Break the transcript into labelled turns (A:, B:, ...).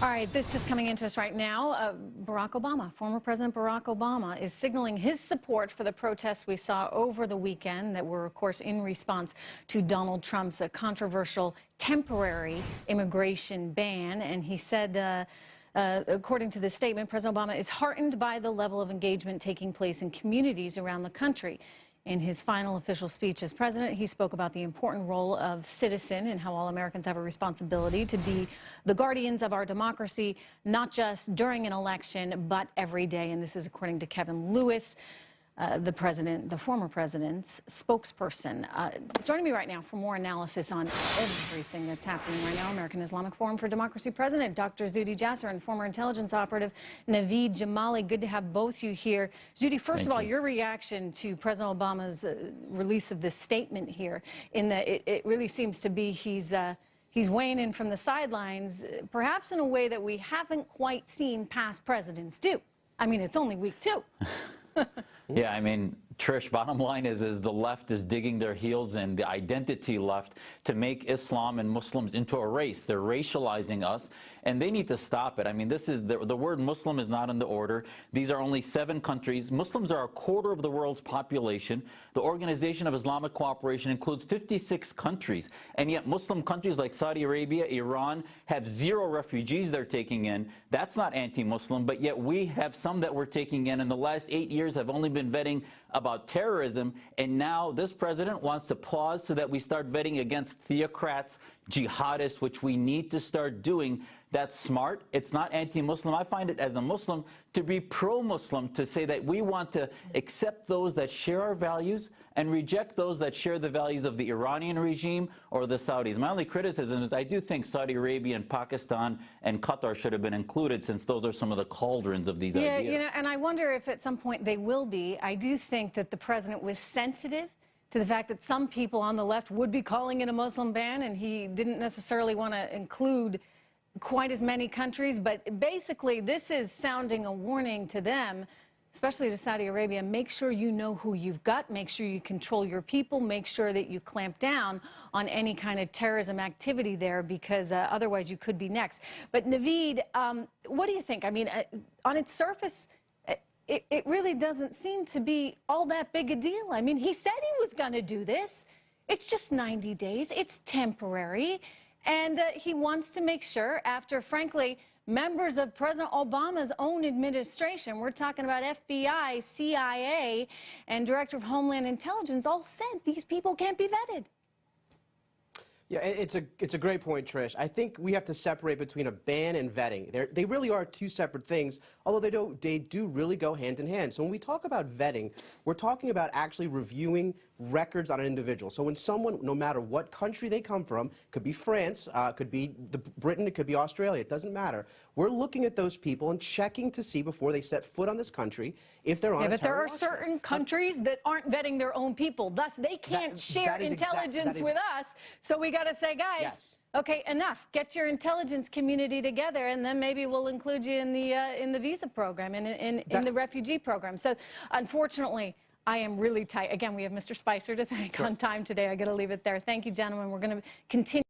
A: All right, this just coming into us right now. Barack Obama, former President Barack Obama, is signaling his support for the protests we saw over the weekend that were, of course, in response to Donald Trump's controversial temporary immigration ban. And he said, according to the statement, President Obama is heartened by the level of engagement taking place in communities around the country. In his final official speech as president, he spoke about the important role of citizen and how all Americans have a responsibility to be the guardians of our democracy, not just during an election, but every day. And this is according to Kevin Lewis, the former president's spokesperson. Joining me right now for more analysis on everything that's happening right now, American Islamic Forum for Democracy President Dr. Zuhdi Jasser and former intelligence operative Naveed Jamali. Good to have both you here. Zuhdi, first of all, your reaction to President Obama's release of this statement here, in that it really seems to be he's weighing in from the sidelines, perhaps in a way that we haven't quite seen past presidents do. I mean, it's only week 2.
B: Yeah, I mean, Trish, bottom line is the left is digging their heels in, the identity left, to make Islam and Muslims into a race. They're racializing us, and they need to stop it. I mean, this is the word Muslim is not in the order. These are only 7 countries. Muslims are a quarter of the world's population. The Organization of Islamic Cooperation includes 56 countries, and yet Muslim countries like Saudi Arabia, Iran have 0 refugees they're taking in. That's not anti-Muslim, but yet we have some that we're taking in the last 8 years have only been vetting about terrorism, and now this president wants to pause so that we start vetting against theocrats, jihadists, which we need to start doing. That's smart. It's not anti-Muslim. I find it, as a Muslim, to be pro-Muslim, to say that we want to accept those that share our values and reject those that share the values of the Iranian regime or the Saudis. My only criticism is I do think Saudi Arabia and Pakistan and Qatar should have been included, since those are some of the cauldrons of these ideas.
A: Yeah, you know, and I wonder if at some point they will be. I do think that the president was sensitive to the fact that some people on the left would be calling it a Muslim ban, and he didn't necessarily want to include quite as many countries. But basically, this is sounding a warning to them, especially to Saudi Arabia. Make sure you know who you've got. Make sure you control your people. Make sure that you clamp down on any kind of terrorism activity there, because otherwise you could be next. But Naveed, what do you think? I mean, on its surface, it really doesn't seem to be all that big a deal. I mean, he said he was going to do this. It's just 90 days. It's temporary. And he wants to make sure, after, frankly, members of President Obama's own administration, we're talking about FBI, CIA, and Director of Homeland Intelligence, all said these people can't be vetted.
C: Yeah, it's a great point, Trish. I think we have to separate between a ban and vetting. They really are 2 separate things, although they do really go hand in hand. So when we talk about vetting, we're talking about actually reviewing records on an individual. So when someone, no matter what country they come from, could be France, could be Britain, it could be Australia, it doesn't matter. We're looking at those people and checking to see before they set foot on this country if they're on a terror watch list.
A: But there are certain countries that aren't vetting their own people. Thus, they can't share intelligence with us. So we got to say, guys,
C: yes.
A: Okay, enough. Get your intelligence community together, and then maybe we'll include you in the visa program and in the refugee program. So, unfortunately, I am really tight. Again, we have Mr. Spicer to thank on time today. I got to leave it there. Thank you, gentlemen. We're going to continue.